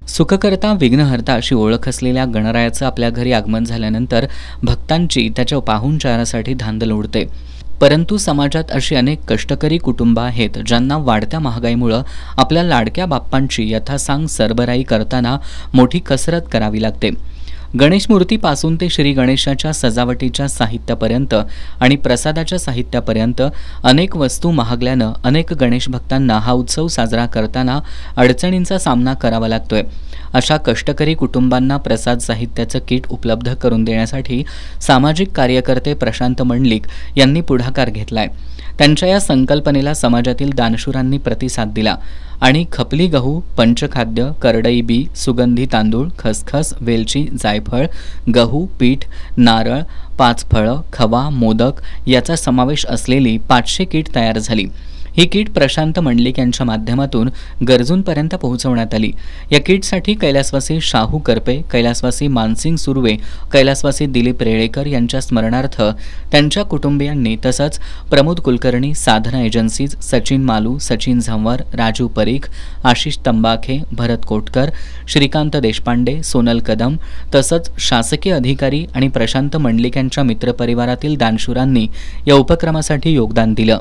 सुखकर्ता विघ्नहर्ता अशी ओळख असलेल्या गणरायाचं आपल्या घरी आगमन झाल्यानंतर भक्तांची त्याच्या पाहुणचारासाठी धांदल उडते। परंतु समाजात अशी अनेक कष्टकरी कुटुंबं आहेत ज्यांना वाढत्या महागाईमुळे आपल्या लाडक्या बाप्पांची यथासांग सरबराई करताना मोठी कसरत करावी लागते। गणेश मूर्तीपासून ते श्री गणेशाच्या सजावटीच्या साहित्यापर्यंत आणि प्रसादाच्या साहित्यापर्यंत अनेक वस्तू महागल्यानं अनेक गणेश भक्तांना हा उत्सव साजरा करताना अडचणींचा सामना करावा लागतोय। अशा कष्टकरी कुटुंबांना प्रसाद साहित्याचं किट उपलब्ध करून देण्यासाठी सामाजिक कार्यकर्ते प्रशांत मंडलिक यांनी पुढाकार घेतलाय। त्यांच्या या संकल्पनेला समाजातील दानशूरांनी प्रतिसाद दिला आणि खपली गहू, पंचखाद्य, करडई बी, सुगंधी तांदूळ, खसखस, वेलची, जायफळ, गहू, पीठ, नारळ, 5 फळं, खवा, मोदक याचा समावेश असलेली 500 किट तयार झाली। ही किट प्रशांत मंडलिक यांच्या माध्यमातून गरजूंपर्यंत पोहोचवण्यात आली। या किटसाठी कैलासवासी शाहू करपे, कैलासवासी मानसिंग सुर्वे, कैलासवासी दिलीप रेळेकर यांच्या स्मरणार्थ त्यांच्या कुटुंबियांनी तसंच प्रमोद कुलकर्णी, साधना एजन्सीज, सचिन मालू, सचिन झंवर, राजू परीख, आशिष तंबाखे, भरत कोटकर, श्रीकांत देशपांडे, सोनल कदम तसंच शासकीय अधिकारी आणि प्रशांत मंडलिक यांच्या मित्रपरिवारातील दानशूरांनी या उपक्रमासाठी योगदान दिलं।